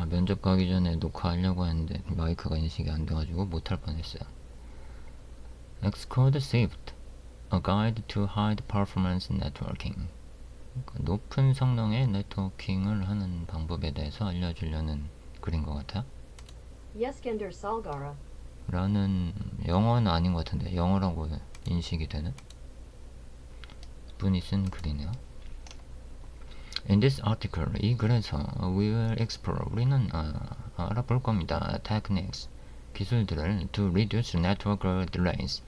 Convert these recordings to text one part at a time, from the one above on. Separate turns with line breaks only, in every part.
면접 가기 전에 녹화하려고 했는데 마이크가 인식이 안 돼가지고 못할 뻔했어요. Xcode Swift, A Guide to High Performance Networking. 높은 성능의 네트워킹을 하는 방법에 대해서 알려주려는 글인 것 같아요.
Yeskander Salgara.
라는 영어는 아닌 것 같은데 영어라고 인식이 되는 분이 쓴 글이네요. In this article, 이 글에서 we will explore, 우리는 알아볼 겁니다. Techniques, 기술들을 to reduce network delays,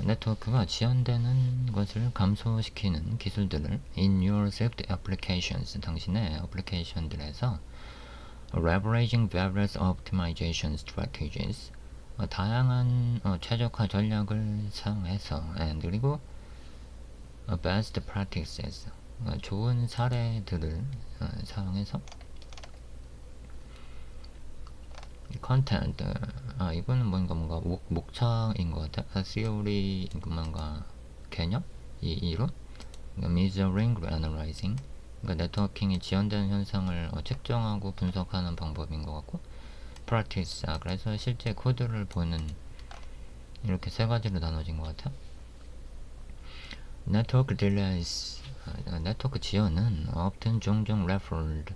네트워크가 지연되는 것을 감소시키는 기술들을 in your safety applications, 당신의 애플리케이션들에서 leveraging various optimization strategies, 다양한 최적화 전략을 사용해서 and 그리고 best practices, 좋은 사례들을 사용해서 content, 이거는 뭔가 목차인 것 같아. theory, 뭔가 개념, 이론, measuring, analyzing, 그러니까 네트워킹이 지연되는 현상을 측정하고 분석하는 방법인 것 같고, practice, 그래서 실제 코드를 보는, 이렇게 세 가지로 나눠진 것 같아. Network delays, 네트워크 지연은 often 종종 referred,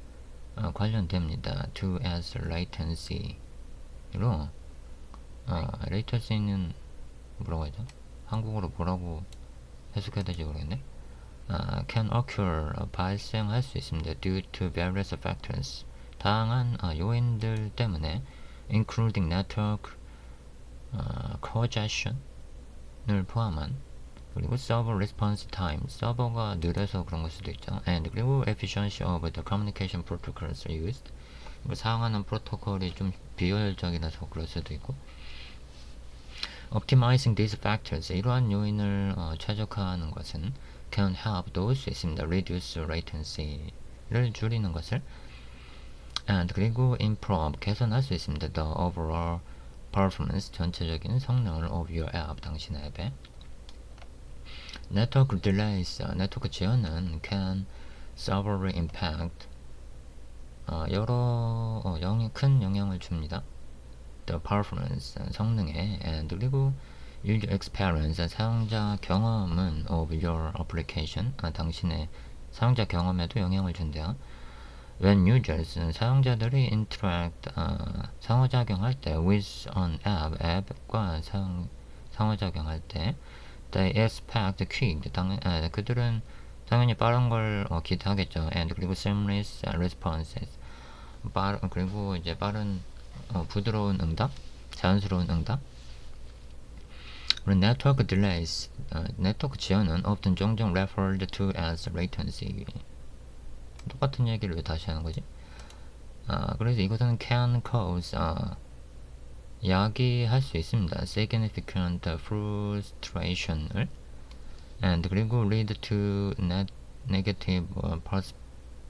관련됩니다. to as latency로, latency는 뭐라고 하죠? 한국어로 뭐라고 해석해야 될지 모르겠네. can occur, 발생할 수 있습니다. due to various factors, 다양한 요인들 때문에 including network congestion을 포함한, 그리고 server response time, 서버가 느려서 그런 걸 수도 있죠. and 그리고 efficiency of the communication protocols used, 사용하는 프로토콜이 좀 비효율적이라서 그럴 수도 있고, optimizing these factors, 이러한 요인을 최적화하는 것은 can help, 도울 수 있습니다. reduce latency를 줄이는 것을, and 그리고 improve, 개선할 수 있습니다. the overall performance, 전체적인 성능을 of your app, 당신의 앱에. network delays, 네트워크 지연은 can severely impact, 여러 큰 영향을 줍니다. the performance, 성능에, and 그리고 user experience, 사용자 경험은 of your application, 당신의 사용자 경험에도 영향을 준대요. when users, 사용자들이 interact, 상호작용할 때 with an app, 앱과 상호작용할 때 they expect quick, 그들은 당연히 빠른 걸 기대하겠죠. and 그리고 seamless responses, 그리고 이제 빠른 부드러운 응답, 자연스러운 응답. network delays, 네트워크 지연은 often 종종 referred to as latency. 똑같은 얘기를 왜 다시 하는 거지? 그래서 이것은 can cause, 야기할 수 있습니다. significant frustration을, and 그리고 lead to negative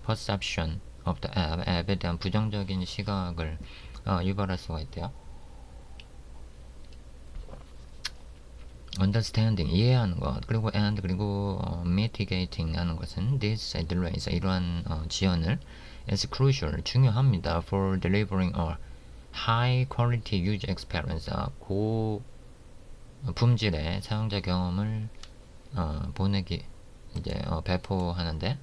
perception of the app, 앱에 대한 부정적인 시각을 유발할 수가 있대요. understanding, 이해하는 것, 그리고 and 그리고 mitigating 하는 것은 this delays, 이러한 지연을 is crucial, 중요합니다. for delivering a high quality user experience, 고 품질의 사용자 경험을 보내기, 이제 배포하는데.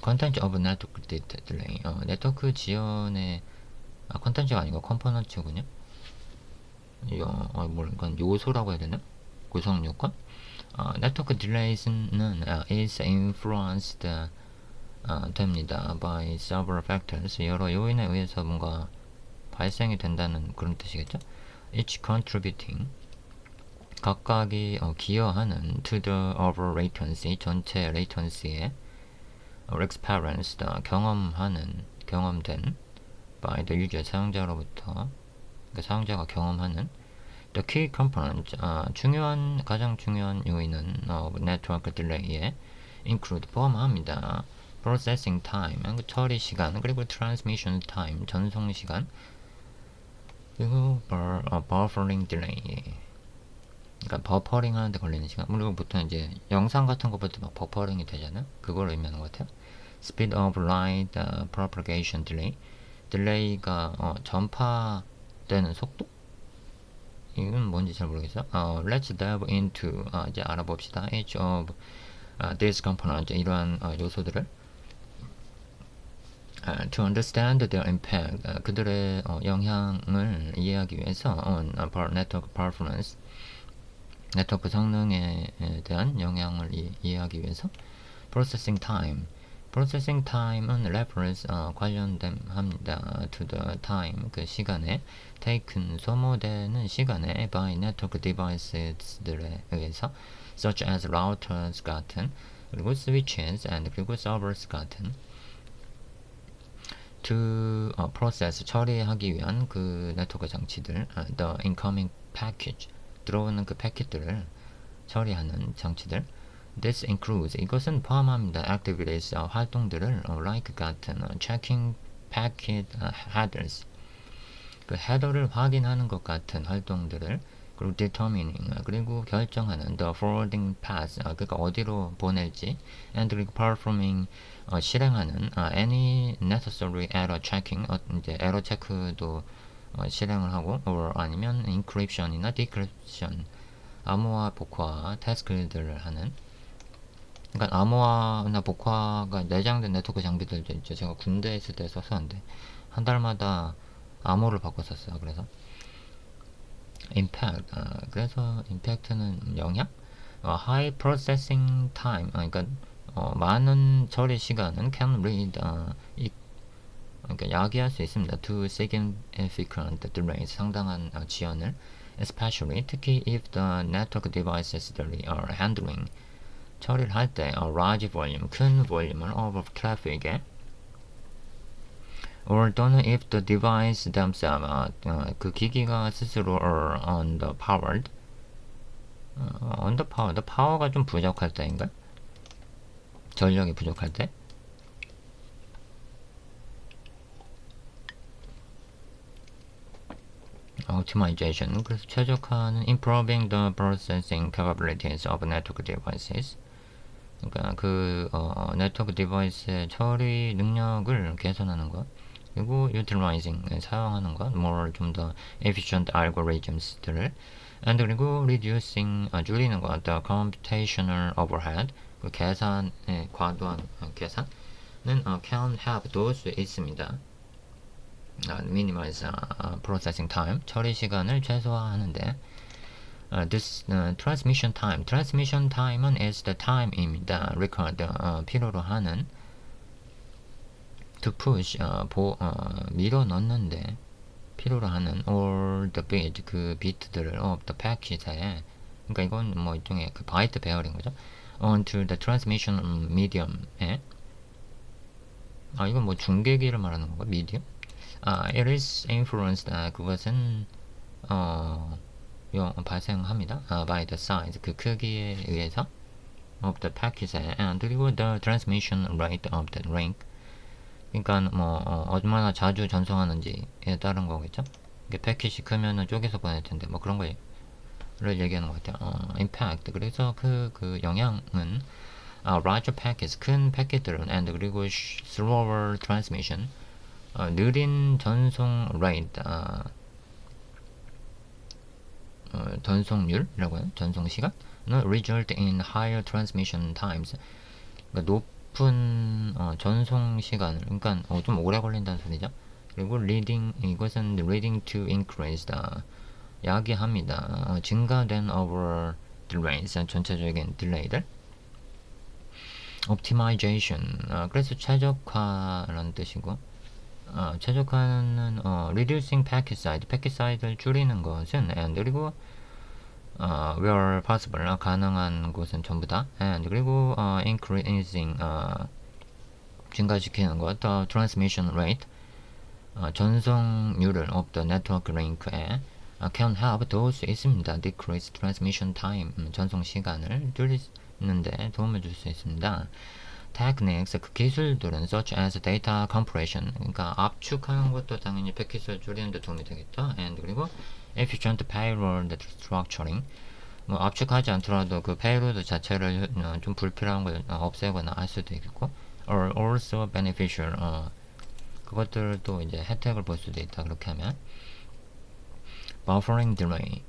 content of network delay, 네트워크 지연의 컨텐츠가 아니고 컴포넌트군요. 이건 요소라고 해야 되나? 구성 요건? 네트워크 딜레이는 is influenced, 됩니다. by several factors, 여러 요인에 의해서 뭔가 발생이 된다는 그런 뜻이겠죠? each contributing, 각각이 기여하는 to the overall latency, 전체 latency에 experienced, 경험된 by the user, 사용자로부터, 그러니까 사용자가 경험하는 the key component, 가장 중요한 요인은 network delay에 include, 포함합니다. processing time, 처리 시간, 그리고 transmission time, 전송 시간, 그리고 buffering delay, 그러니까 버퍼링 하는데 걸리는 시간. 그리고 보통 이제 영상 같은 거 볼 때 막 버퍼링이 되잖아요. 그걸 의미하는 것 같아요. speed of light propagation delay. 딜레이가 전파되는 속도? 이건 뭔지 잘 모르겠어요. Let's dive into 이제 알아봅시다. Each of these components 이러한 요소들을 to understand their impact 그들의 영향을 이해하기 위해서 on network performance 네트워크 성능에 대한 영향을 이해하기 위해서 processing time은 reference 관련됨합니다. to the time 그 시간에 taken 소모되는 시간에 by network devices들에 의해서 such as routers 같은 그리고 switches and 그리고 servers 같은 to process 처리하기 위한 그 네트워크 장치들 the incoming package 들어오는 그 패킷들을 처리하는 장치들. This includes 이것은 포함합니다. activities 활동들을 like 같은 checking packet headers 그 헤더를 확인하는 것 같은 활동들을 그리고 determining 그리고 결정하는 the forwarding path 그러니까 어디로 보낼지 and 그리고 performing 실행하는 any necessary error checking 이제 에러 체크도 실행을 하고 or 아니면 encryption이나 decryption 암호화 복화 태스크들을 하는 그러니까 암호화나 복화가 내장된 네트워크 장비들도 있죠. 제가 군대에 있을 때 썼었는데 한 달마다 암호를 바꿔 썼어요. 그래서 impact 그래서 impact는 영향 high processing time 그러니까 많은 처리 시간은 can lead 그러니까 야기할 수 있습니다. to significant delays 상당한 지연을 especially 특히 if the network devices are handling 처리를 할 때 large volume 큰 볼륨을 of traffic에 or 또는 if the device themselves 그 기기가 스스로 are underpowered underpowered 파워가 좀 부족할 때인가 전력이 부족할 때 optimization 그래서 최적화는 improving the processing capabilities of network devices 그러니까 그 네트워크 디바이스의 처리 능력을 개선하는 것 그리고 utilizing 사용하는 것 more 좀 더 efficient algorithms들을 and 그리고 reducing 줄이는 것 the computational overhead 그 계산의 과도한 계산은 can help 도울 수 있습니다. minimize processing time 처리 시간을 최소화하는데 this transmission time은 is the time입니다. required 필요로 하는 to push 밀어 넣는데 필요로 하는 all the bit 그 비트들을 of the packet에 그러니까 이건 뭐 일종의 그 바이트 배열인 거죠. onto the transmission medium에 이건 뭐 중계기를 말하는 건가? medium? it is influenced 그것은 발생합니다. by the size 그 크기에 의해서 of the packet에 and 그리고 the transmission rate of the link 그러니까 뭐 얼마나 자주 전송하는지에 따른 거겠죠. 이게 패킷이 크면은 쪼개서 보낼 텐데 뭐 그런 거를 얘기하는 것 같아요. impact 그래서 그 영향은 larger packets 큰 패킷들은 and 그리고 slower transmission 느린 전송 rate 전송률이라고 해요. 전송 시간은 result in higher transmission times 그러니까 높은 전송 시간을 그러니까 좀 오래 걸린다는 소리죠. 그리고 이것은 leading to increased 야기합니다. 증가된 over delays 전체적인 딜레이들 optimization 그래서 최적화라는 뜻이고 최적화는 reducing packet size를 줄이는 것은 and 그리고 where possible 가능한 곳은 전부 다 and 그리고 increasing 증가시키는 것 the transmission rate 전송률을 of the network link에 can help 도울 수 있습니다. decrease transmission time 전송 시간을 줄이는데 도움을 줄 수 있습니다. techniques 그 기술들은 such as data compression 그러니까 압축하는 것도 당연히 패킷을 줄이는 데 도움이 되겠죠. and 그리고 efficient payload structuring 뭐 압축하지 않더라도 그 페이로드 자체를 좀 불필요한 걸 없애거나 할 수도 있겠고 are also beneficial. 그것들도 이제 혜택을 볼 수도 있다. 그렇게 하면 buffering delay.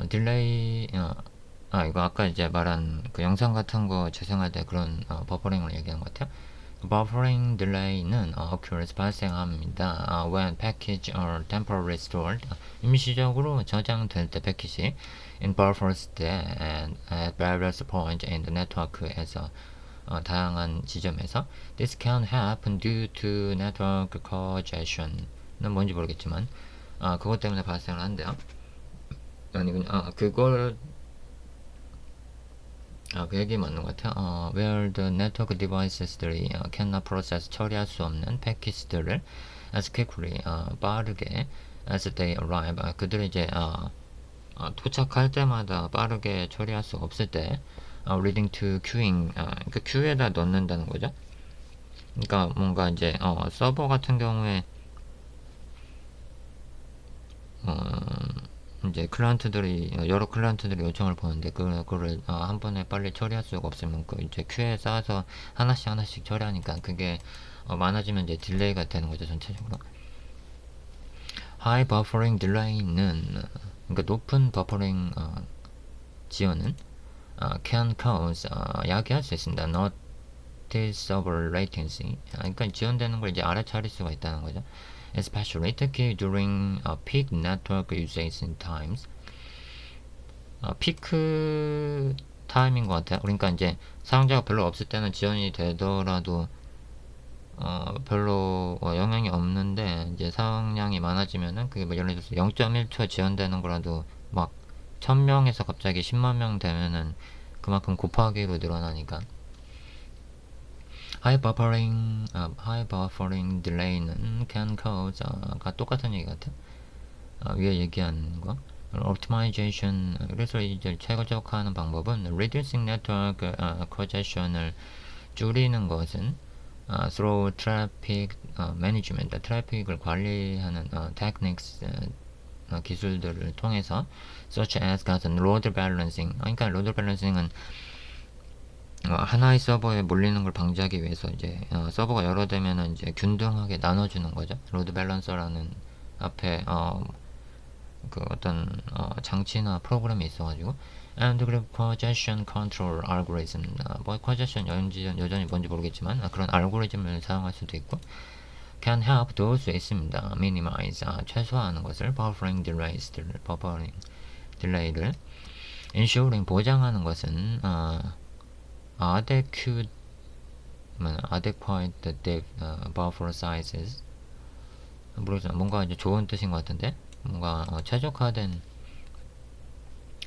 딜레이 이거 아까 이제 말한 그 영상 같은 거 재생할 때 그런 버퍼링을 얘기한 것 같아요. Buffering delay는 occurs 발생합니다. When package are temporarily stored, 임시적으로 저장될 때 패킷이 in buffers 때 and at various points in the network에서 다양한 지점에서 this can happen due to network congestion은 뭔지 모르겠지만 그것 때문에 발생을 한대요. 아니군요. 그걸 그 얘기 맞는 것 같아요. Where the network devices들이 cannot process 처리할 수 없는 패킷들을 as quickly 빠르게 as they arrive 그들이 이제 도착할 때마다 빠르게 처리할 수 없을 때 leading to queuing 그 큐에다 넣는다는 거죠. 그러니까 뭔가 이제 서버 같은 경우에 이제 클라이언트들이 여러 클라이언트들이 요청을 보는데 그거를 한 번에 빨리 처리할 수가 없으면 그 이제 큐에 쌓아서 하나씩 처리하니까 그게 많아지면 이제 딜레이가 되는 거죠 전체적으로. High buffering delay는 그러니까 높은 버퍼링 지연은 can cause 야기할 수 있습니다. Noticeable latency. 그러니까 지연되는 걸 이제 알아차릴 수가 있다는 거죠. Especially 특히 during peak network usage times. 피크 타임인 것 같아요. 그러니까 이제 사용자가 별로 없을 때는 지연이 되더라도 별로 영향이 없는데 이제 사용량이 많아지면은 그게 뭐 예를 들어서 0.1초 지연되는 거라도 막 1000명에서 갑자기 10만 명 되면은 그만큼 곱하기로 늘어나니까. High buffering delay는 can cause 가 똑같은 얘기 같아. 위에 얘기한 거. optimization 그래서 이제 최적화하는 방법은 reducing network congestion을 줄이는 것은 through traffic management, 트래픽을 관리하는 techniques 기술들을 통해서 such as 같은 load balancing. 그러니까 load balancing은 하나의 서버에 몰리는 걸 방지하기 위해서 이제 서버가 여러 대면은 이제 균등하게 나눠주는 거죠. 로드 밸런서라는 앞에 그 어떤 장치나 프로그램이 있어가지고 and 그리고 congestion control algorithm 뭐 congestion 여전히 뭔지 모르겠지만 그런 알고리즘을 사용할 수도 있고 can help 도울 수 있습니다. minimize 최소화하는 것을 buffering 딜레이를 ensuring 보장하는 것은 adequate buffer sizes 모르겠어요. 뭔가 이제 좋은 뜻인 것 같은데 뭔가 최적화된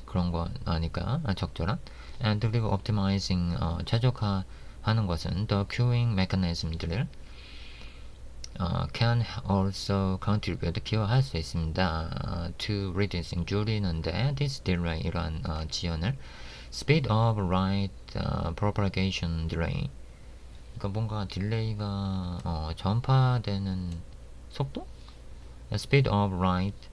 그런 거 아닐까? 적절한 and 그리고 optimizing 최적화하는 것은 the queuing mechanism들을 can also contribute 기여할 수 있습니다. to reducing 줄이는데 this delay 이러한 지연을 speed of write propagation delay 그러니까 뭔가 딜레이가 전파되는 속도? speed of write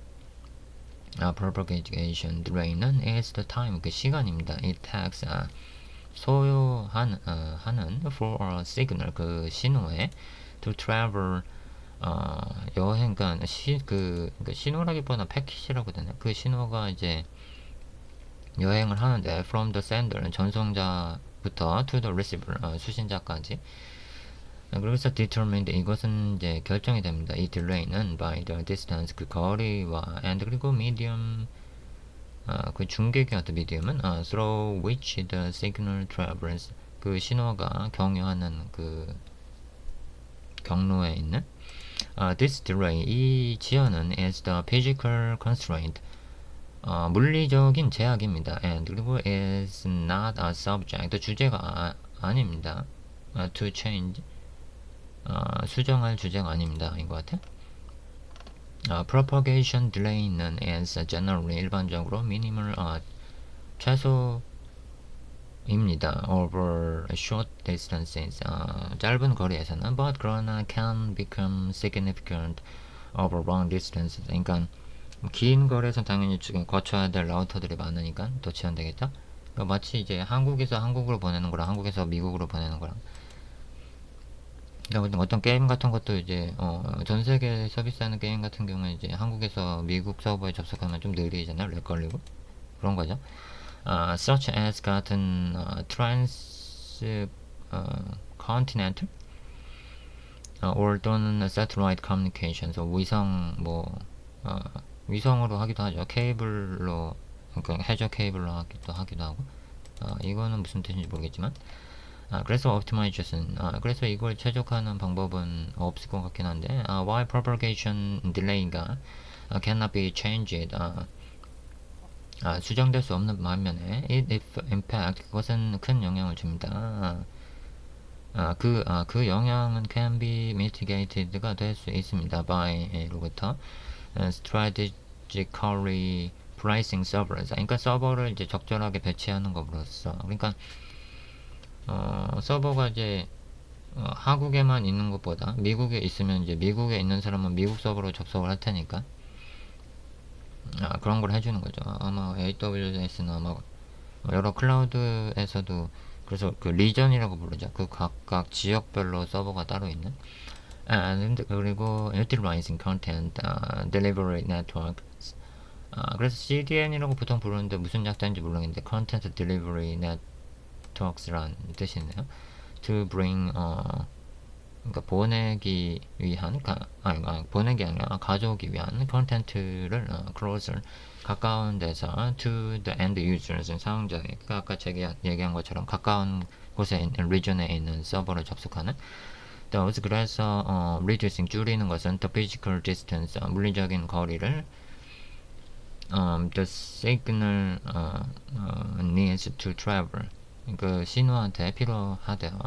propagation delay는 is the time 그 시간입니다. it takes 소요하는 하는 for a signal 그 신호에 to travel 여행 그러니까 신호라기보다 패킷이라고 되나 그 신호가 이제 여행을 하는데 from the sender 전송자부터 to the receiver 수신자까지 그래서 determined 이것은 이제 결정이 됩니다. 이 딜레이는 by the distance 그 거리와 and 그리고 medium 그 중계기와 medium은 through which the signal travels 그 신호가 경유하는 그 경로에 있는 this delay 이 지연은 is the physical constraint 물리적인 제약입니다. and 그리고 is not a subject 주제가 아닙니다. to change 수정할 주제가 아닙니다. 인 것 같아. propagation delay는 is generally 일반적으로 minimal 최소입니다. over short distances 짧은 거리에서는 but 그러나 can become significant over long distances 그러니까 긴 거리에서 당연히 지금 거쳐야 될 라우터들이 많으니까 더 지연되겠죠. 그러니까 마치 이제 한국에서 한국으로 보내는 거랑 한국에서 미국으로 보내는 거랑 그러니까 어떤 게임 같은 것도 이제 전 세계 서비스하는 게임 같은 경우는 이제 한국에서 미국 서버에 접속하면 좀 느리잖아요. 렉 걸리고 그런 거죠. Such as 같은 continental or 또는 satellite communication, 위성 어, 위성으로 하기도 하죠. 케이블로 그러니까 해저 케이블로 하기도 하고 이거는 무슨 뜻인지 모르겠지만 그래서 optimization 그래서 이걸 최적화하는 방법은 없을 것 같긴 한데 while propagation delay가 cannot be changed 수정될 수 없는 반면에 it impact 그것은 큰 영향을 줍니다. 그 영향은 can be mitigated가 될 수 있습니다. by로부터 strategically pricing servers. 그러니까 서버를 이제 적절하게 배치하는 것으로서. 그러니까 서버가 이제 한국에만 있는 것보다 미국에 있으면 이제 미국에 있는 사람은 미국 서버로 접속을 할 테니까 그런 걸 해주는 거죠. 아마 AWS나 아마 여러 클라우드에서도 그래서 그 리전이라고 부르죠. 그 각각 지역별로 서버가 따로 있는. 그리고 utilizing content delivery networks. 그래서 CDN이라고 보통 부르는데 무슨 약자인지 모르겠는데 content delivery networks란 뜻이네요. To bring 그러니까 보내기 위한 보내기 아니라 가져오기 위한 컨텐츠를 closer 가까운 데서 to the end users 사용자에게 아까 제가 얘기한 것처럼 가까운 곳에 region에 있는 서버를 접속하는 those 그래서 reducing 줄이는 것은 the physical distance 물리적인 거리를 the signal needs to travel 그 신호한테 필요하대요.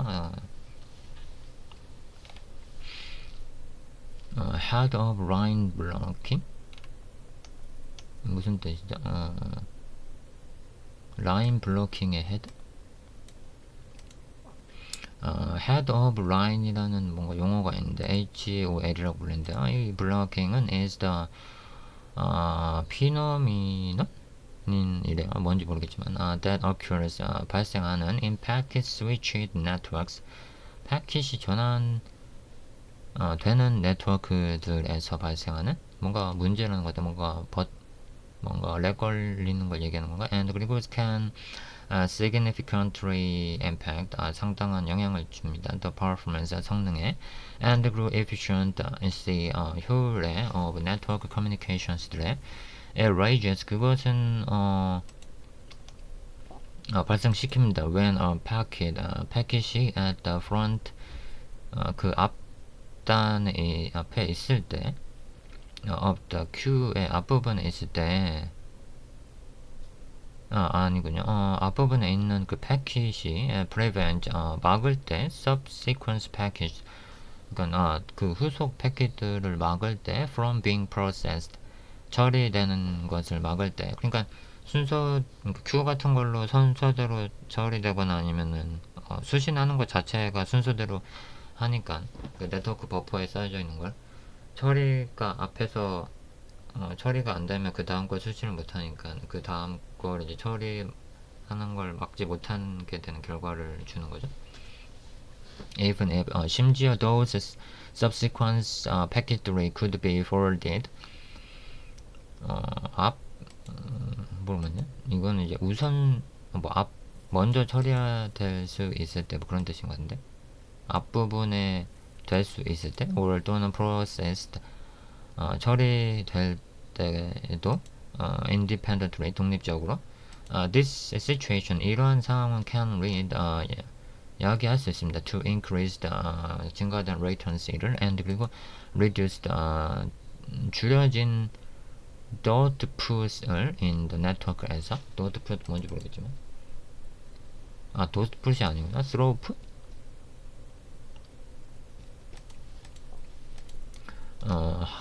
head of line blocking 무슨 뜻이죠? 라인 블로킹의 head? head of line이라는 뭔가 용어가 있는데 HOL이라고 불리는데요. 이 블로킹은 is the phenomenon 이래요. 뭔지 모르겠지만 that occurs 발생하는 in packet switched networks 패킷이 전환 되는 네트워크들에서 발생하는 뭔가 문제라는 거다. 뭔가 렉 걸리는 걸 얘기하는 건가? And 그리고 it can significantly impact 상당한 영향을 줍니다. The performance 성능에 and 그리고 efficiency 효율에 of network communications들의 it raises 그것은 발생시킵니다. When a packet 패킷이 at the front 그 앞단의 앞에 있을 때 of the queue의 앞부분에 있을 때 아니군요. 앞부분에 있는 그 패킷이 prevent 막을 때 subsequent package 그러니까 그 후속 패킷들을 막을 때 from being processed 처리되는 것을 막을 때 그러니까 순서 큐 같은 걸로 순서대로 처리되거나 아니면은 수신하는 것 자체가 순서대로 하니까 그 네트워크 버퍼에 쌓여져 있는 걸 처리가 앞에서 처리가 안 되면 그 다음 걸 수신을 못 하니까 그 다음 걸 이제 처리하는 걸 막지 못하게 되는 결과를 주는 거죠. Even if 심지어 those subsequent packetry could be forwarded 모르겠네. 이거는 이제 우선 먼저 처리될 수 있을 때 뭐 그런 뜻인 것 같은데 앞부분에 될 수 있을 때 or 또는 processed 처리될 때에도 independently 독립적으로 this situation 이러한 상황은 can lead 야기할 수 있습니다. to increase 증가된 latency를 and 그리고 reduced 줄여진 dot put을 in the network에서 dot put 뭔지 모르겠지만 dot put이 아니구나 throughput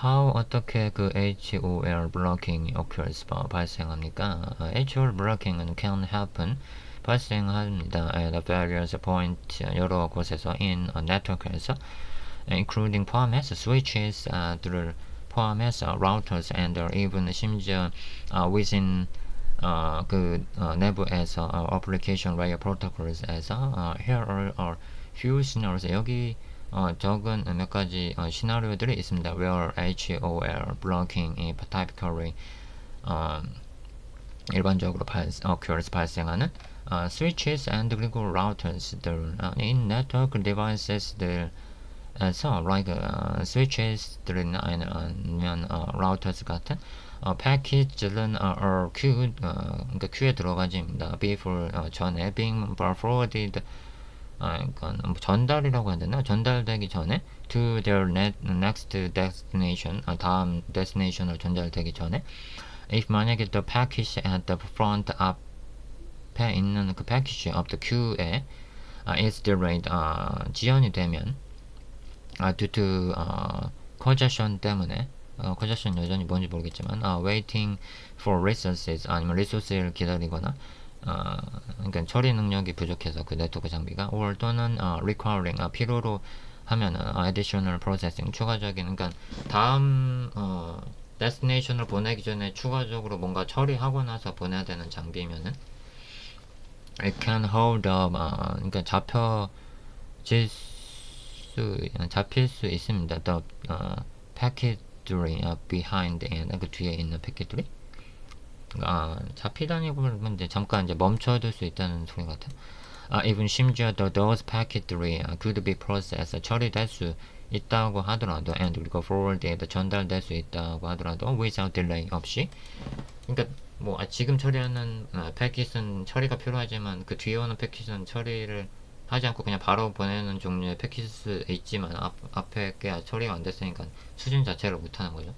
how 어떻게 그 HOL blocking occurs 발생합니까? HOL blocking은 can happen 발생합니다. at various point 여러 곳에서 in a network에서 including 포함해서 switches들을 포함해서 routers and even 심지어 within 그 내부에서 application layer protocols에서 here are a few scenarios 여기 적은 몇 가지 시나리오들이 있습니다. where HOL blocking 이 typically 일반적으로 occurs 발생하는 switches and 그리고 routers들 in network devices들 에서 like switches들이나 아니면 routers 같은 패키지는 queue 그러니까 queue에 들어가집니다. before 전에 being forwarded 그러니까 전달이라고 해야 되나? 전달되기 전에 to their next destination 다음 destination으로 전달되기 전에 if 만약에 the package at the front 앞에 있는 그 package of the queue에 is delayed 지연이 되면 due to congestion 때문에 congestion 여전히 뭔지 모르겠지만 waiting for resources 아니면 resource를 기다리거나 그러니까 처리 능력이 부족해서 그 네트워크 장비가 or 또는 requiring 필요로 하면은 additional processing 추가적인 그러니까 다음 destination을 보내기 전에 추가적으로 뭔가 처리하고 나서 보내야 되는 장비면은 it can hold up 그러니까 잡힐 수 있습니다. The packet들이 behind and 그 뒤에 있는 패킷들이 잡히다니고 이제 잠깐 이제 멈춰둘 수 있다는 소리 같아. even 심지어 those packet들이 could be processed 처리될 수 있다고 하더라도 and 그리고 forwarded 전달될 수 있다고 하더라도 without delay 없이 그러니까 뭐 지금 처리하는 패킷은 처리가 필요하지만 그 뒤에 오는 패킷은 처리를 하지 않고 그냥 바로 보내는 종류의 패킷이 있지만 앞에 게 처리가 안 됐으니까 수준 자체를 못하는 거죠.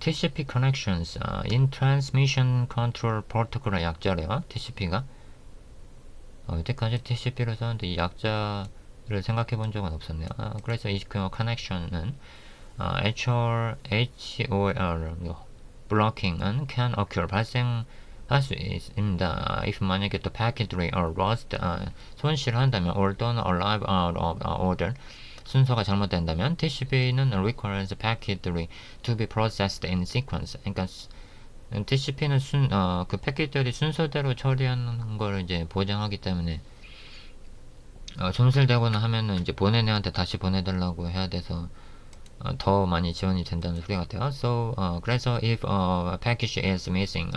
TCP connections in transmission control protocol의 약자래요. TCP가 여태까지 TCP를 썼는데 이 약자를 생각해 본 적은 없었네요. 그래서 이 connection은 HOL blocking은 can occur 발생할 수 있습니다. if 만약에 the packetry or lost 손실을 한다면 or 또는 arrive out of order 순서가 잘못된다면 TCP는 requires packetry to be processed in sequence. 그러니까 TCP는 그 패킷들이 순서대로 처리하는 걸 이제 보장하기 때문에 손실되거나 하면은 이제 보낸 애한테 다시 보내달라고 해야 돼서 더 많이 지원이 된다는 소리 같아요. So 그래서 if a package is missing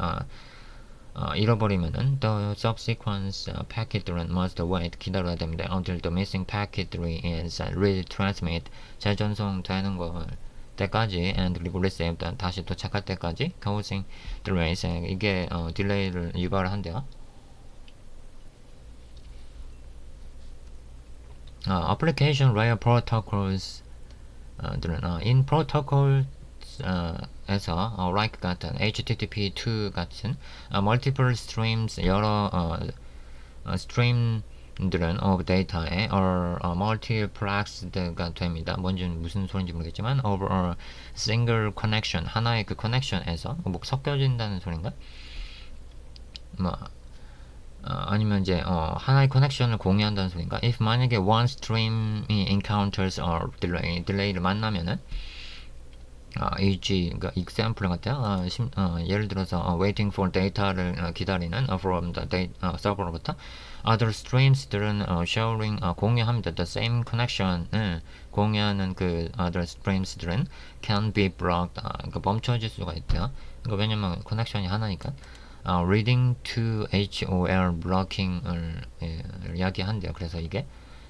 잃어버리면은 the subsequent packet들은 must wait 기다려야 됩니다. until the missing packetry is retransmit 재전송되는 걸 때까지 and 그리고 received 다시 도착할 때까지 causing delays 이게 딜레이를 유발을 한대요. application layer protocols 들은 in protocol 에서 like 같은 HTTP2 같은 multiple streams 여러 stream들은 of data에 or multiplexed가 됩니다. 뭔지는 무슨 소리인지 모르겠지만 over a single connection 하나의 그 connection에서 뭐 섞여진다는 소린가? 뭐 아니면 이제 하나의 커넥션을 공유한다는 소린가? If 만약에 one stream이 encounters or 딜레이를 만나면은 e.g. 그러니까 example 같아요. 예를 들어서 waiting for data를 기다리는 from the server로부터 other streams들은 sharing 공유합니다. The same connection을 공유하는 그 other streams들은 can be blocked 그러니까 멈춰질 수가 있대요. 그러니까 왜냐면 커넥션이 하나니까. reading to HOL blocking을 이야기한대요. 그래서 이게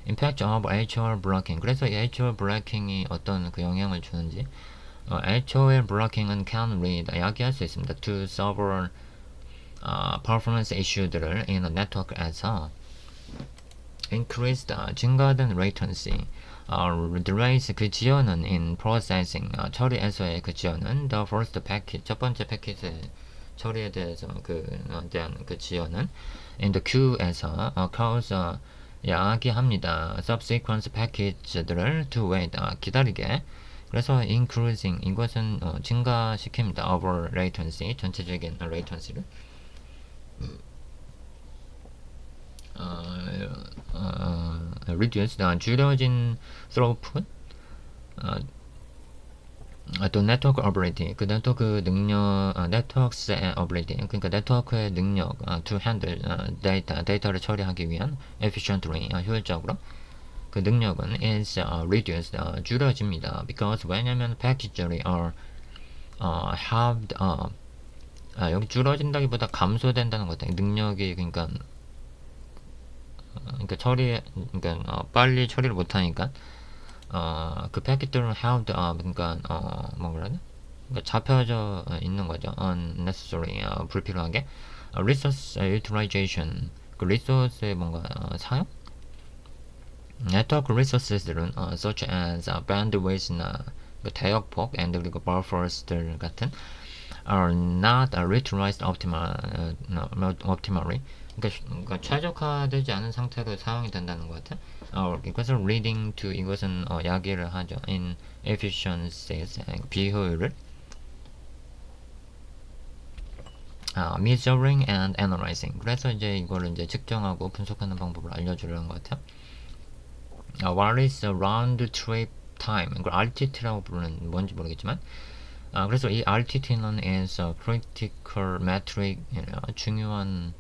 impact of HOL blocking. 그래서 이 HOL blocking이 어떤 그 영향을 주는지 HOL blocking은 can read 이야기할 수 있습니다. to several performance issue들을 in a network에서 increased 증가된 latency delays 그 지연은 in processing 처리에서의 그 지연은 the first packet 첫 번째 패킷의 처리에 대해서 대한 그 지연은 in the queue에서 cause 야기합니다. subsequent package들을 to wait 기다리게. 그래서 increasing 이것은 증가시킵니다. over latency 전체적인 latency를 reduce 줄여진 throughput 또 네트워크 어빌리티, 그 네트워크 능력, 네트워크의 어빌리티, 그러니까 네트워크의 능력, to handle 데이터를 처리하기 위한 efficiently, 효율적으로 그 능력은 is reduced, 줄여집니다. Because 왜냐면 package들이 are halved up, 여기 줄어진다기보다 감소된다는 것 같아요. 능력이 그러니까 그러니까 빨리 처리를 못하니까 그 패킷들은 halved up, 그러니까 뭐 그러냐? 그러니까 잡혀져 있는 거죠. unnecessary, 불필요하게. resource utilization, 그 리소스의 뭔가 사용? 네트워크 리소스들은 such as bandwidth나 그 대역폭 and 그리고 buffers들 같은 are not utilized optimally. 그러니까 최적화되지 않은 상태로 사용이 된다는 것 같아. 이것을 leading to, 이것은 야기를 하죠. inefficiencies, 비효율을. measuring and analyzing. 그래서 이제 이거를 이제 측정하고 분석하는 방법을 알려주려는 것 같아요. what is the round trip time? 이걸 RTT라고 부르는 뭔지 모르겠지만, 그래서 이 RTT는 is a critical metric, 중요한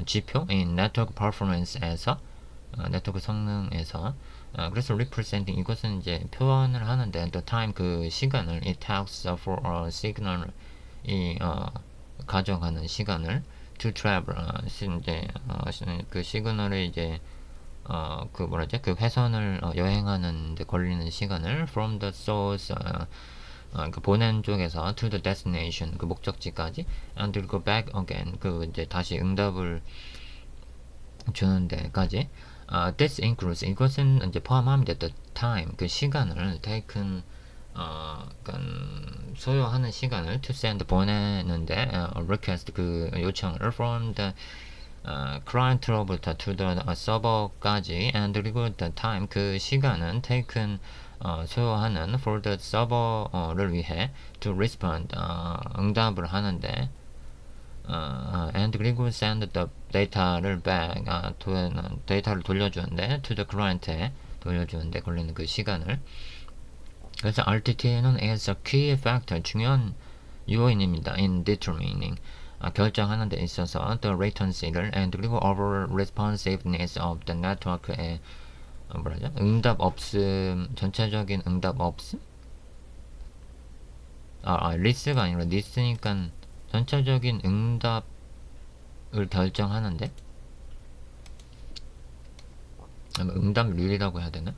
지표 in network performance에서, 네트워크 성능에서. 그래서 representing, 이것은 이제 표현을 하는데 the time, 그 시간을, it takes for a signal, 이 가져가는 시간을 to travel, 이제 그 시그널을 이제 그 뭐라지, 그 회선을 여행하는 데 걸리는 시간을 from the source, 그 보낸 쪽에서 to the destination, 그 목적지까지, and 그리고 back again, 그 이제 다시 응답을 주는 데까지. This includes, 이것은 이제 포함합니다. The time, 그 시간을 taken, 소요하는 시간을 to send, 보내는데 request, 그 요청을 from the client로부터 to the server까지, and 그리고 the time, 그 시간은 taken, 소요하는 for the server를 위해 to respond, 응답을 하는데, and 그리고 send the data를 back, 데이터를 돌려주는데 to the client에 돌려주는데 걸리는 그 시간을. 그래서 RTT는 is a key factor, 중요한 요인입니다. in determining, 결정하는 데 있어서 the latency를, and 그리고 overall responsiveness of the network의 뭐라죠? 응답 없음, 전체적인 응답 없음? 리스가 아니라 리스니까 전체적인 응답을 결정하는데, 응답률이라고 해야 되나?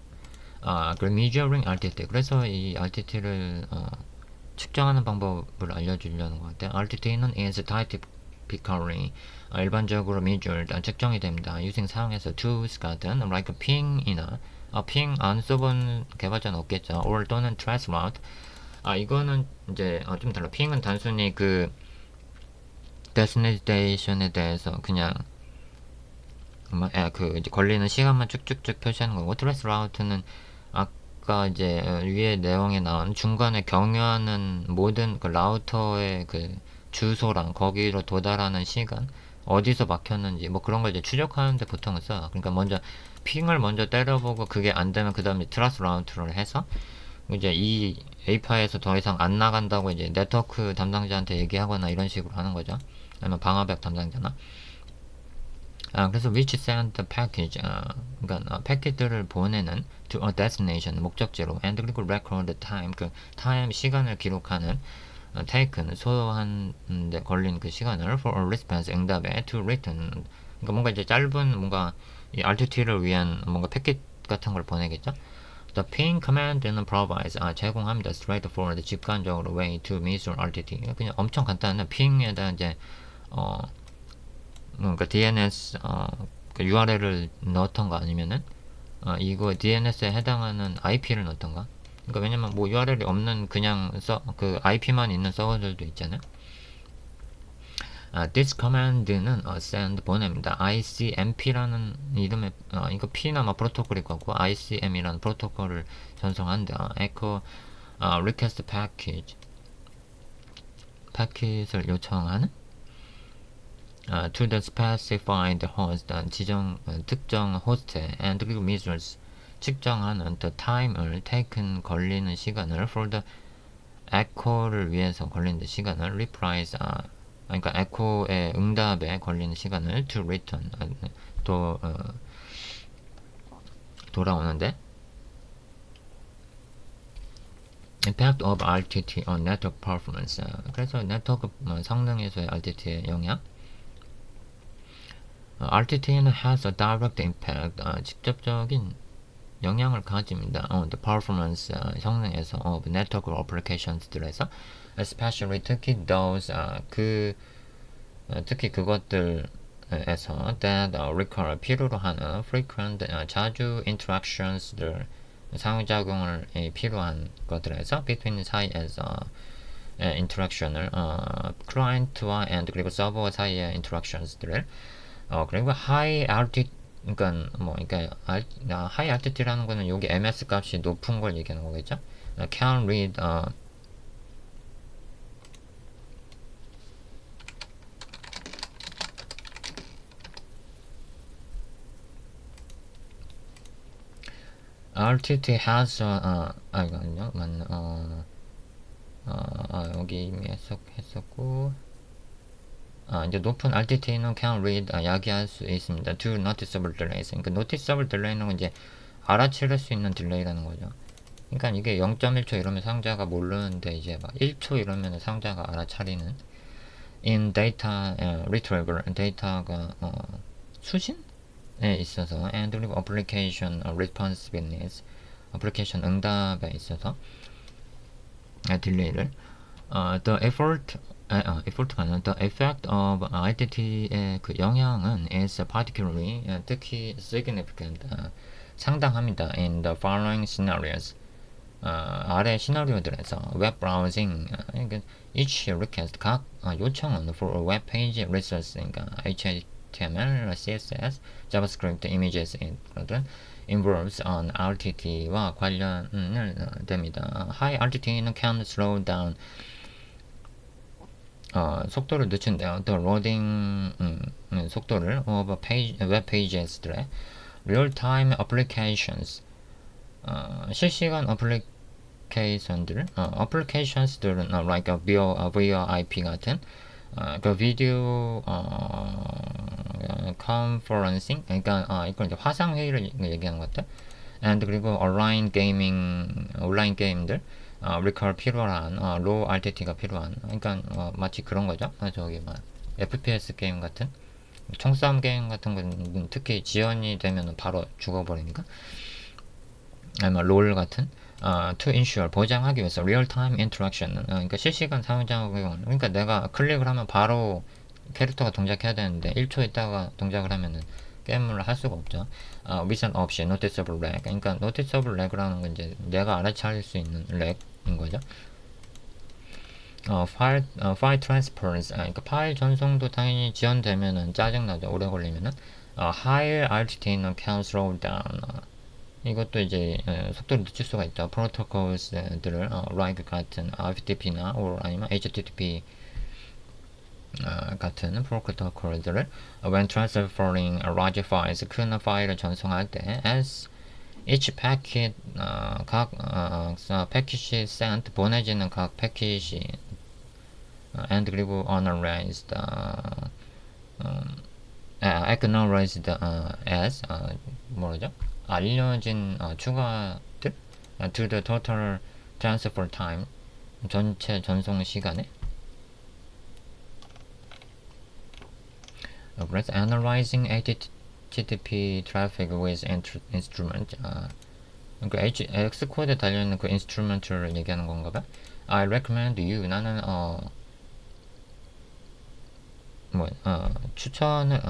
그 measuring RTT. 그래서 이 RTT를 측정하는 방법을 알려주려는 것 같아요. RTT는 is typically, 일반적으로 measured, 측정이 됩니다. using, 사용해서 tools 같은 like ping이나 ping 안 써본 개발자는 없겠죠. or 또는 trace route. 이거는 이제 좀 달라. ping은 단순히 그 데스티네이션에 대해서 그냥 그 이제 걸리는 시간만 쭉쭉쭉 표시하는 거고, 트레스 라우트는 아까 이제 위에 내용에 나온 중간에 경유하는 모든 그 라우터의 그 주소랑 거기로 도달하는 시간, 어디서 막혔는지 뭐 그런 걸 이제 추적하는데 보통은 써. 그러니까 먼저 핑을 먼저 때려보고 그게 안 되면 그 다음에 트라스 라우트를 해서 이제 이 API에서 더 이상 안 나간다고 이제 네트워크 담당자한테 얘기하거나 이런 식으로 하는 거죠. 아니면 방화벽 담당자나. 그래서 which send the package, 그러니까 패킷들을 보내는 to a destination, 목적지로, and 그리고 record the time, 그 time, 시간을 기록하는, taken, 소요한 데 걸린 그 시간을 for a response, 응답에 to return, 그러니까 뭔가 이제 짧은 뭔가 이 RTT를 위한 뭔가 패킷 같은 걸 보내겠죠. The ping command는 provides, 제공합니다. straightforward, 직관적으로 way to measure RTT. 그냥 엄청 간단한 ping에다 이제 그러니까 DNS 그 URL을 넣었던가 아니면은 이거 DNS에 해당하는 IP를 넣었던가. 그러니까 왜냐면 뭐 URL이 없는 그냥 그 IP만 있는 서버들도 있잖아요. this command는 send, 보냅니다. ICMP라는 이름의 이거 P나 뭐 프로토콜일 거고 ICM이라는 프로토콜을 전송한다. echo request package, 패킷을 요청하는 to the specified host, 특정 호스트에, and 그리고 measures, 측정하는 the time을 taken, 걸리는 시간을 for the 에코를 위해서 걸리는 시간을 reprise, 그러니까 에코의 응답에 걸리는 시간을 to return, 돌아오는데 impact of RTT on network performance. 그래서 네트워크 성능에서의 RTT의 영향. RTT는 has a direct impact, 직접적인 영향을 가집니다. on the performance, 성능에서 of network applications들에서, especially 특히 those, 특히 그것들에서 that require 필요로 하는 frequent, 자주 interactions들, 상호작용을 필요한 것들에서 between 사이에서 interaction을 클라이언트와 and 그리고 서버 사이의 interactions들을 그리고 high altitude, 그러니까 high altitude라는 거는 여기 ms 값이 높은 걸 얘기하는 거겠죠. can read altitude has 아니요, 맞나, 여기 이미 했었고, 이제 높은 altitude는 can read, 야기할 수 있습니다. to noticeable delays. 그러니까 noticeable delay는 이제 알아채릴 수 있는 딜레이라는 거죠. 그러니까 이게 0.1초 이러면 상자가 모르는데 이제 막 1초 이러면 상자가 알아차리는. in data retrieval, 데이터가 수신에 있어서, and 그리고 application responsiveness, 애플리케이션 응답에 있어서 딜레이를 the effort가 아니라 the effect of IDT의 그 영향은 is particularly, 특히 significant, 상당합니다. in the following scenarios, 아래 시나리오들에서 web browsing, 그러니까 each request, 각 요청은 for a web page resource, 그러니까 HTML, CSS, JavaScript, images 이런 involves on RTT와 관련을 됩니다. High RTT는 can slow down, 속도를 늦춘대요. The loading 속도를 of web pages들의 real-time applications, 실시간 어플리케이션들, applications,들은 like VoIP 같은 그 비디오 컨퍼런싱, 그러니까 이건 이제 화상 회의를 얘기하는 것들, and 그리고 온라인 게임들, recall 필요한 low RTT가 필요한, 그러니까 마치 그런 거죠. 저기 FPS 게임 같은, 총싸움 게임 같은 건 특히 지연이 되면 바로 죽어버리니까, 아니면 롤 같은 to ensure, 보장하기 위해서 real time interaction, 그러니까 실시간 상호작용, 그러니까 내가 클릭을 하면 바로 캐릭터가 동작해야 되는데 1초 있다가 동작을 하면은 게임을 할 수가 없죠. 위선 없이 noticeable lag, 그러니까 noticeable lag라는 건 이제 내가 알아차릴 수 있는 lag인 거죠. file transfers, 그러니까 파일 전송도 당연히 지연되면은 짜증나죠. 오래 걸리면은. high RTT는 can slow down, 이것도 이제 속도를 늦출 수가 있다. 프로토콜들을 like 같은 FTP나 아니면 HTTP 같은 프로토콜들을 when transferring large files, 큰 파일을 전송할 때 as each packet, 각 패킷이 sent, 보내지는 각 패킷이 and 그리고 acknowledged, acknowledged as, 뭐죠? 알려진 추가들 to the total transfer time, 전체 전송 시간에. 그래서 analyzing HTTP traffic with instrument, 그러니까 X코드에 달려있는 그 instrument를 얘기하는 건가 봐. I recommend you, 나는 추천을,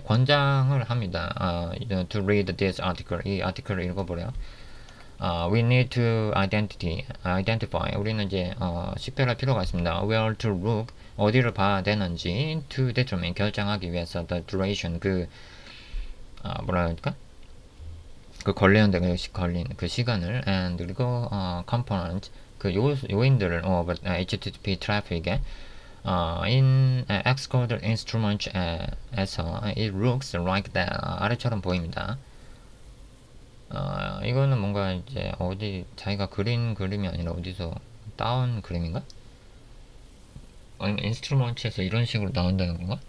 권장을 합니다. to read this article, 이 아티클을 읽어보래요. We need to identify, 우리는 이제 식별할 필요가 있습니다. Where to look, 어디를 봐야 되는지, to determine, 결정하기 위해서, the duration, 뭐라 그럴까? 그 걸리는데 걸린 그 시간을, and 그리고 component, 그 요인들을 HTTP 트래픽에 in Xcode instrument에서 it looks like that, 아래처럼 보입니다. 이거는 뭔가 이제 어디 자기가 그린 그림이 아니라 어디서 다운 그림인가? 아니면 인스트루먼트에서 이런 식으로 나온다는 건가?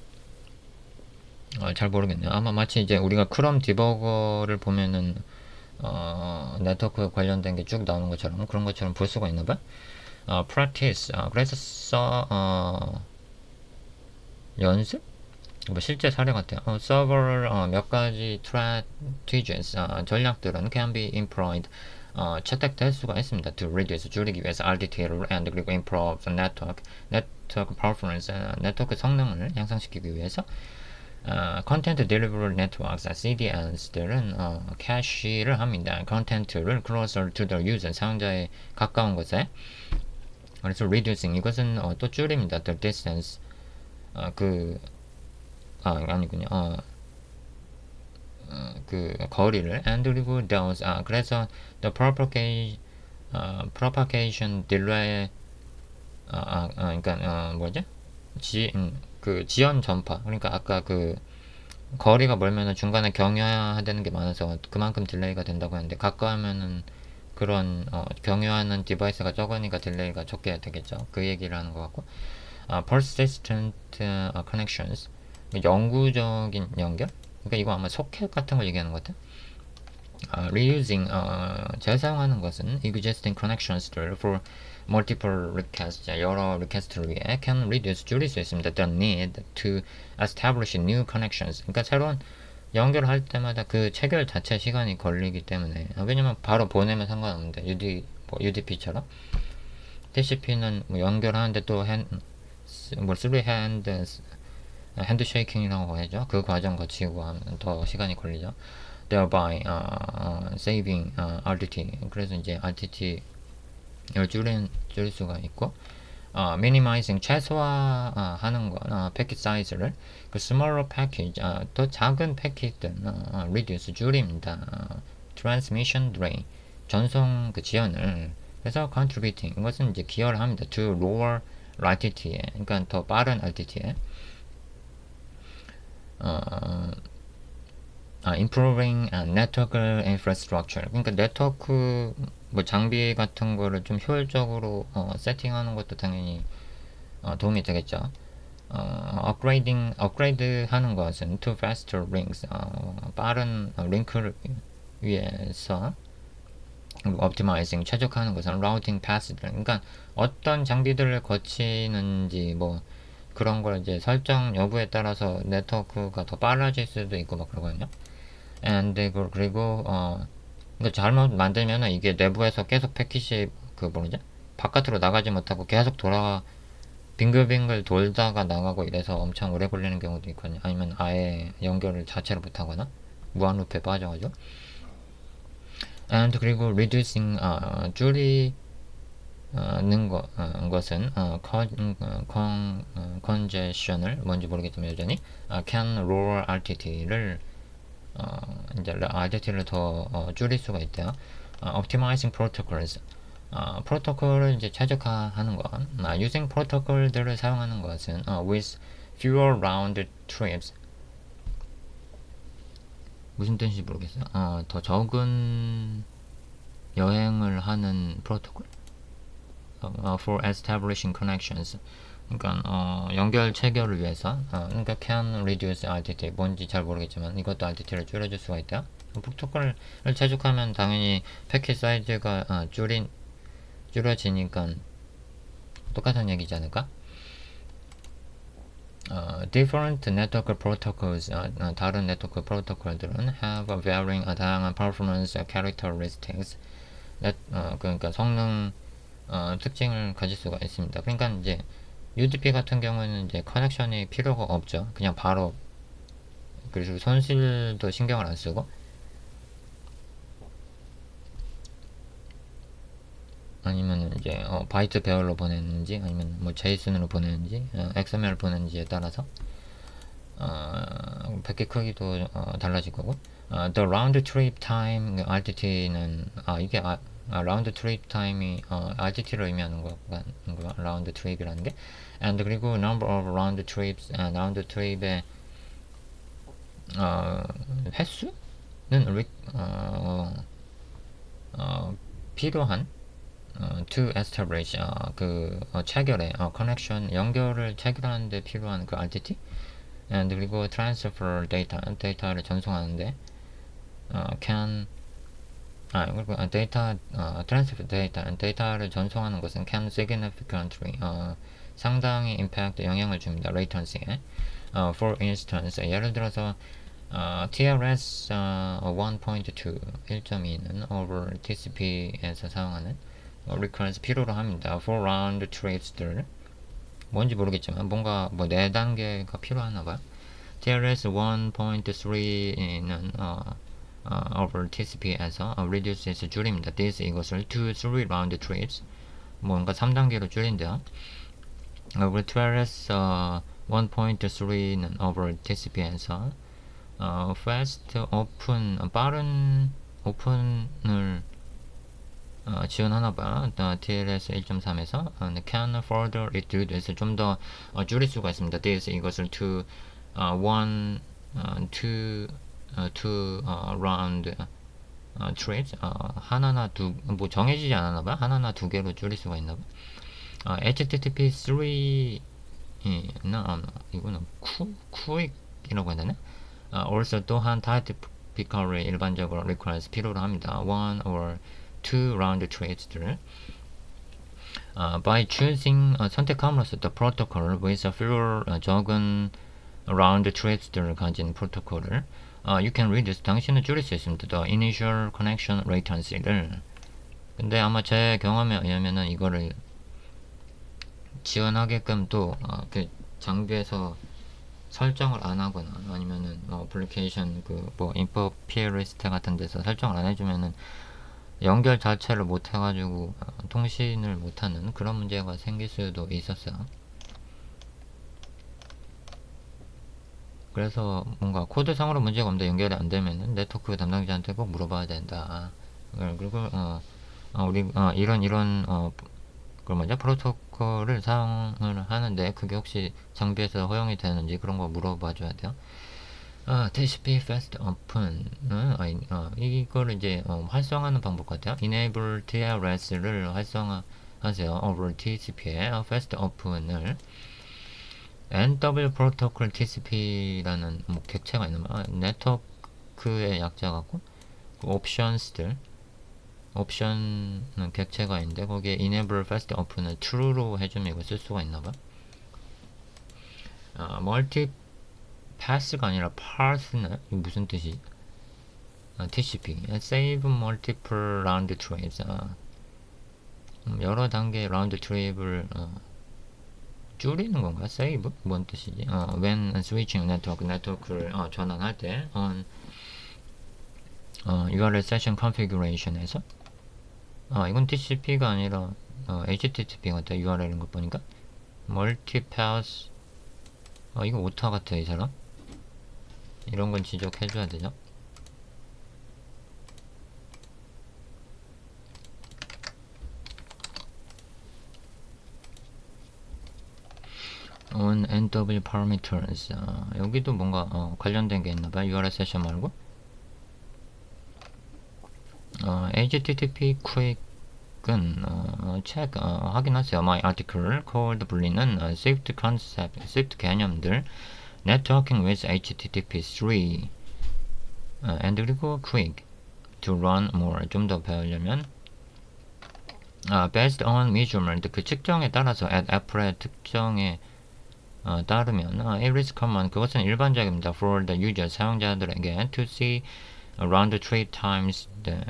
잘 모르겠네요. 아마 마치 이제 우리가 크롬 디버거를 보면은 네트워크 관련된 게 쭉 나오는 것처럼 그런 것처럼 볼 수가 있나 봐. practice. 그래서 연습? 뭐 실제 사례 같아요. 서버 몇 가지 strategies 전략들은 can be employed 채택될 수가 있습니다. to reduce 줄이기 위해서 RDT를 and 그리고 improve the network performance 네트워크 성능을 향상시키기 위해서 content delivery networks CDNs들은 캐시를 합니다. 컨텐츠를 closer to the user 사용자에 가까운 곳에 그래서 reducing 이것은 또 줄입니다. the distance 아니군요. 그 거리를 and 그리고 those 그래서 the propagation delay 그러니까 뭐죠? 그 지연 전파 그러니까 아까 그 거리가 멀면은 중간에 경유해야 되는 게 많아서 그만큼 딜레이가 된다고 했는데 가까우면은 그런 경유하는 디바이스가 적으니까 딜레이가 적게 되겠죠. 그 얘기를 하는 것 같고 persistent connections 영구적인 연결 그러니까 이거 아마 소켓 같은 걸 얘기하는 것 같아. reusing 재사용하는 것은 existing connections들 for multiple requests 여러 리퀘스트를 위해 can reduce 줄일 수 있습니다. the need to establish new connections 그러니까 새로운 연결할 때마다 그 체결 자체 시간이 걸리기 때문에 왜냐면 바로 보내면 상관없는데 UDP처럼 TCP는 뭐 연결하는데 또 three 핸드 쉐이킹이라고 하죠. 그 과정 거치고 하면 더 시간이 걸리죠. thereby saving RTT 그래서 이제 RTT를 줄일 수가 있고 minimizing 최소화하는 건 패킷 사이즈를 그 smaller package 더 작은 패킷들 reduce 줄입니다. transmission delay 전송 그 지연을 그래서 contributing 이것은 이제 기여를 합니다. to lower RTT에 그러니까 더 빠른 RTT에 improving network infrastructure 그러니까 네트워크 뭐 장비 같은 거를 좀 효율적으로 세팅하는 것도 당연히 도움이 되겠죠. 업그레이드 하는 것은 to faster links 빠른 링크를 위해서 optimizing 최적화하는 것은 routing pass들 그러니까 어떤 장비들을 거치는지 뭐 그런 걸 이제 설정 여부에 따라서 네트워크가 더 빨라질 수도 있고 막 그러거든요. and 그리고 그러니까 잘못 만들면은 이게 내부에서 계속 패킷이 그 뭐지 바깥으로 나가지 못하고 계속 빙글빙글 돌다가 나가고 이래서 엄청 오래 걸리는 경우도 있거든요. 아니면 아예 연결을 자체로 못하거나 무한루프에 빠져가지고 and 그리고 reducing 줄이는 것은 congestion을 뭔지 모르겠지만 여전히 can lower RTT를 이제 RTT를 더 줄일 수가 있대요. optimizing protocols 프로토콜을 이제 최적화하는 건 using 프로토콜들을 사용하는 것은 with fewer round trips 무슨 뜻인지 모르겠어요. 더 적은 여행을 하는 프로토콜 for establishing connections 그러니까 연결 체결을 위해서 그러니까 can reduce RTT 뭔지 잘 모르겠지만 이것도 RTT를 줄여줄 수가 있다. 프로토콜을 최적화하면 당연히 패킷 사이즈가 줄여지니까 똑같은 얘기지 않을까? different network protocols 다른 네트워크 프로토콜들은 have varying 다양한 performance characteristics 그러니까 성능 특징을 가질 수가 있습니다. 그러니까 이제 UDP 같은 경우는 이제 커넥션이 필요가 없죠. 그냥 바로 그리고 손실도 신경을 안 쓰고 아니면 이제 바이트 배열로 보내는지 아니면 뭐 제이슨으로 보내는지 XML 보내는지에 따라서 패킷 크기도 달라질 거고 the round trip time RTT는 이게 라운드 트립 타임이 RTT를 의미하는 거가 라운드 트립이라는 게 and 그리고 number of round trips 라운드 트립의 횟수는 필요한 to establish 체결의 connection 연결을 체결하는데 필요한 그 RTT and 그리고 transfer 데이터를 전송하는데 can 그리고 transfer 데이터를 전송하는 것은 can significantly 상당히 impact 영향을 줍니다. latency에. For instance 예를 들어서 TLS 1.2 1.2는 over TCP에서 사용하는 request 필요로 합니다. for round trips들 뭔지 모르겠지만 뭔가 뭐 4단계가 필요하나 봐요. TLS 1.3는 over TCP에서 reduces 줄입니다. this 이것을 to 3 round trips 뭔가 3단계로 줄인대요. over TLS 1.3는 over TCP에서 fast open 빠른 오픈을 지원하나봐. TLS 1.3에서 can further reduce 좀 더 줄일 수가 있습니다. this 이것을 to two round trips 하나나 두 뭐 정해지지 않았나봐. 하나나 두 개로 줄일 수가 있나봐. HTTP 3는 이거는 quick이라고 해야 되나? also 또한 typically 일반적으로 requires 필요로 합니다. one or two round trips들 by choosing 선택함으로써 the protocol with fewer 적은 round trips들을 가진 프로토콜을 you can reduce 당신은 줄일 수 있습니다. the initial connection latency를 근데 아마 제 경험에 의하면은 이거를 지원하게끔 또 그 장비에서 설정을 안 하거나 아니면은 어플리케이션 그 뭐 인포 피어리스트 같은 데서 설정을 안 해주면은 연결 자체를 못 해가지고 통신을 못하는 그런 문제가 생길 수도 있었어요. 그래서 뭔가 코드상으로 문제가 없는데 연결이 안 되면은 네트워크 담당자한테 꼭 물어봐야 된다. 그리고 우리 이런 그 뭐냐 프로토콜을 사용을 하는데 그게 혹시 장비에서 허용이 되는지 그런 거 물어봐 줘야 돼요. TCP Fast Open은 이걸 이제 활성화하는 방법 같아요. Enable TLS를 활성화하세요. over TCP에 Fast Open을 NW 프로토콜 TCP라는 뭐 객체가 있는 네트워크의 약자 같고 그 옵션은 객체가 있는데 거기에 enable fast open을 true로 해주면 이거 쓸 수가 있나봐. 멀티 패스가 아니라 pars는 이거 무슨 뜻이? TCP save multiple round trips 여러 단계 라운드 트립을 줄이는 건가? save? 뭔 뜻이지? when switching 네트워크를 전환할 때 URL session configuration에서 이건 TCP가 아니라 HTTP 같아. URL인 것 보니까 멀티패스 이거 오타 같아. 이 사람 이런 건 지적해줘야 되죠. on NW parameters 여기도 뭔가 관련된 게 있나봐요. URL session 말고 HTTP quick은 확인하세요. My article called 불리는 Swift concept, Swift 개념들 Networking with HTTP3 and 그리고 quick to run more 좀 더 배우려면 based on measurement 그 측정에 따라서 at applet 특정에 따르면 it is common 그것은 일반적입니다. for the user 사용자들에게 to see around 3 times the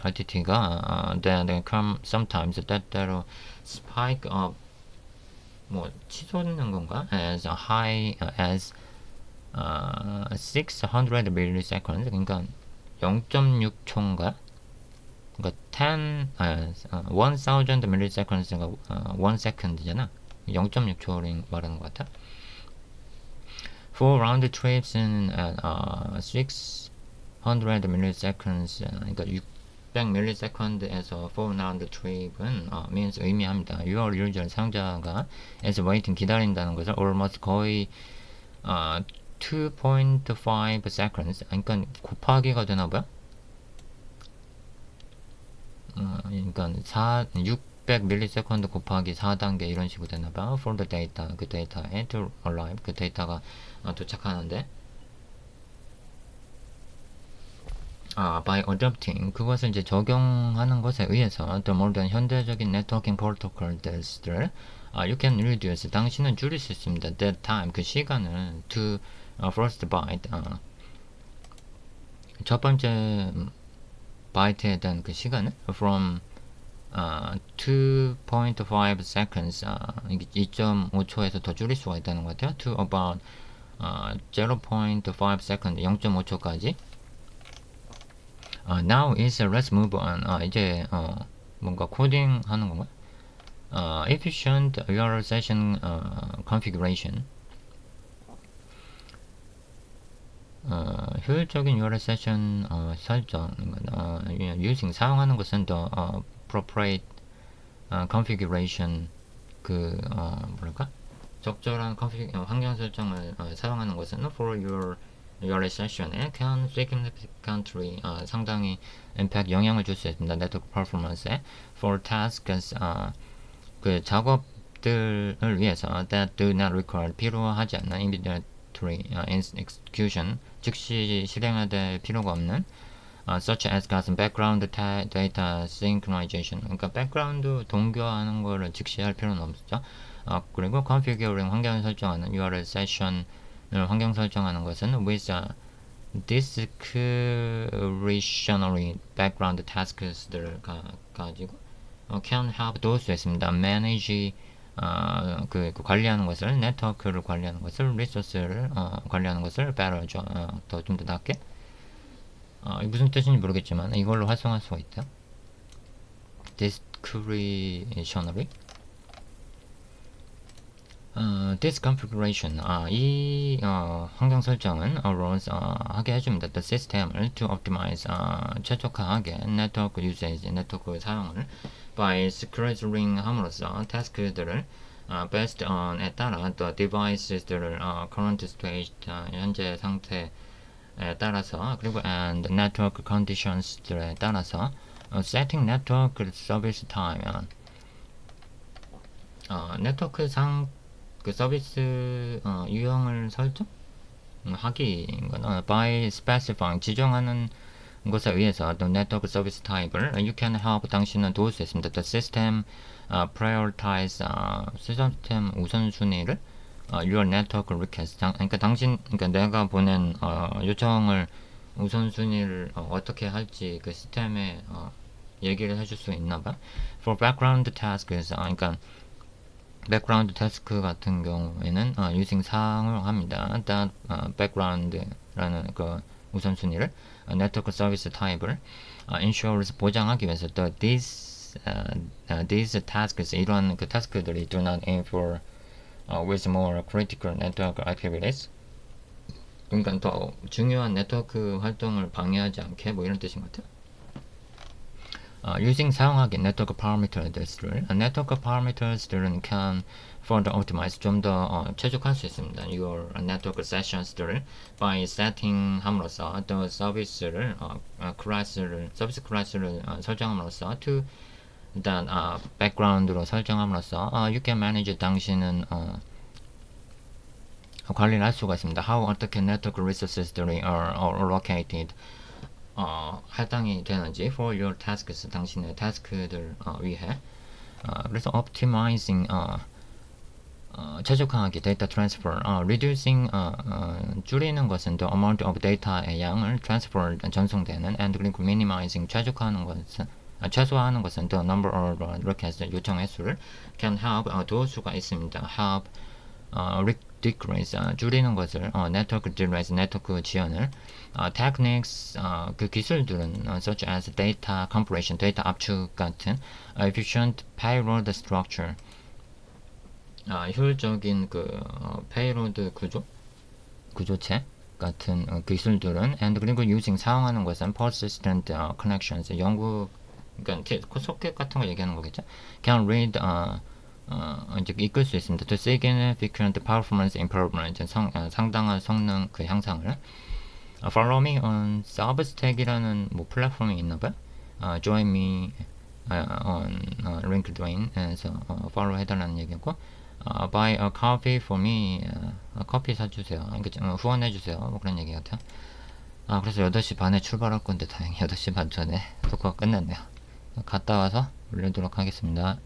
RTT가 then come sometimes 때때로 spike up 뭐 치솟는 건가? as high as 600 milliseconds 그러니까 0.6초인가? 그러니까 1000 milliseconds가 1 second잖아. 0.6초를 말하는 것 같아. For round trips는 600 milliseconds 그러니까 600 millisecond에서 for round trip은 means 의미합니다. Your user 사용자가 as waiting 기다린다는 것을 almost 거의 2.5 seconds 그러니까 곱하기가 되나 봐요. 그러니까 몇백 밀리세컨드 곱하기 4단계 이런 식으로 되나봐. for the data, 그 데이터에 to arrive, 그 데이터가 도착하는데 by adopting, 그것을 이제 적용하는 것에 의해서 the modern 현대적인 네트워킹 프로토콜들을 you can reduce, 당신은 줄일 수 있습니다. that time, 그 시간을 to first byte, 첫 번째 바이트에 대한 그 시간을 from 2.5 seconds, 2.5초에서 더 줄일 수가 있다는 것 같아요. to about 0.5 second, 0.5초까지. Now is let's move on. 이제 뭔가 코딩 하는 건가? Efficient URL session configuration. 효율적인 URL 세션 설정, using, 사용하는 것은 the appropriate configuration, 그 뭐랄까, 적절한 환경 설정을 사용하는 것은 for your URL session에 can significantly, 상당히 impact, 영향을 줄 수 있습니다. 네트워크 퍼포먼스에. for tasks, 그 작업들을 위해서 that do not require, 필요하지 않는 immediate execution, 즉시 실행할 필요가 없는 such as 같은 background data synchronization, 그러니까 백그라운드 동교하는 거를 즉시 할 필요는 없죠. 그리고 configuring, 환경을 설정하는 URL session을 환경 설정하는 것은 with discretionary background tasks들을 가지고 can help, 도울 수 있습니다. manage, 그 관리하는 것을, 네트워크를 관리하는 것을, 리소스를 관리하는 것을 better, 좀 더 낫게. 무슨 뜻인지 모르겠지만 이걸로 활성화할 수가 있다. discretionary. This configuration, 이 환경 설정은 allows, 하게 해줍니다. The system을 to optimize, 최적화하게 network usage, 네트워크 사용을 by scheduling 함으로써 태스크들을 based on에 따라 the devices들을 current state, 현재 상태에 따라서, 그리고 and network conditions들에 따라서 setting network service time, 네트워크 상 그 서비스 유형을 설정하기인거나 by specifying, 지정하는 것에 의해서 the network service type을 you can help, 당신은 도울 수 있습니다. the system prioritize, 시스템 우선순위를 your network request, 그러니까 그러니까 내가 보낸 요청을 우선순위를 어떻게 할지 그 시스템에 얘기를 해줄 수 있나봐. for background tasks, 그러니까 백그라운드 태스크 같은 경우에는 using, 사용합니다. that background라는 그 우선순위를 네트워크 서비스 타입을 ensures, 보장하기 위해서 these tasks, 이러한 그 타스크들이 do not interfere with more critical network activities, 그러니까 더 중요한 네트워크 활동을 방해하지 않게, 뭐 이런 뜻인 것 같아요. using, 사용하기 네트워크 parameters를, 네트워크 parameters들은 can further optimize, 좀 더 최적화할 수 있습니다. your network sessions들을 by setting 함으로써 the service를 서비스 클래스를 설정함으로써 to that background로 설정함으로써 you can manage, 당신은 관리를 할 수가 있습니다. how, 어떻게 network resources들이 are allocated, 할당이 되는지 for your tasks, 당신의 태스크들 위해. 그래서 optimizing, 최적화하기, data transfer, reducing, 줄이는 것은 the amount of data의 양을 transfer, 전송되는, and 그리고 minimizing, 최소화하는 것은 the number of requests, 요청 횟수를 can help, 도울 수가 있습니다. help decrease, 줄이는 것을, network delays, 네트워크 지연을. techniques, 그 기술들은 such as data compression, 데이터 압축 같은 efficient payload structure, 효율적인 그 payload 구조체 같은 기술들은, and 그리고 using, 사용하는 것은 persistent connections, 그러니까 소켓 같은 거 얘기하는 거겠죠. can read, 이제 이끌 수 있습니다. to significant performance improvement, 상당한 성능 그 향상을. follow me on Substack이라는 뭐 플랫폼이 있나봐요. join me on LinkedIn에서 follow 해달라는 얘기였고, buy a coffee for me. 커피 사주세요. 그러니까 후원해주세요. 뭐 그런 얘기 같아요. 그래서 8시 반에 출발할 건데 다행히 8시 반 전에 녹화가 끝났네요. 갔다 와서 올리도록 하겠습니다.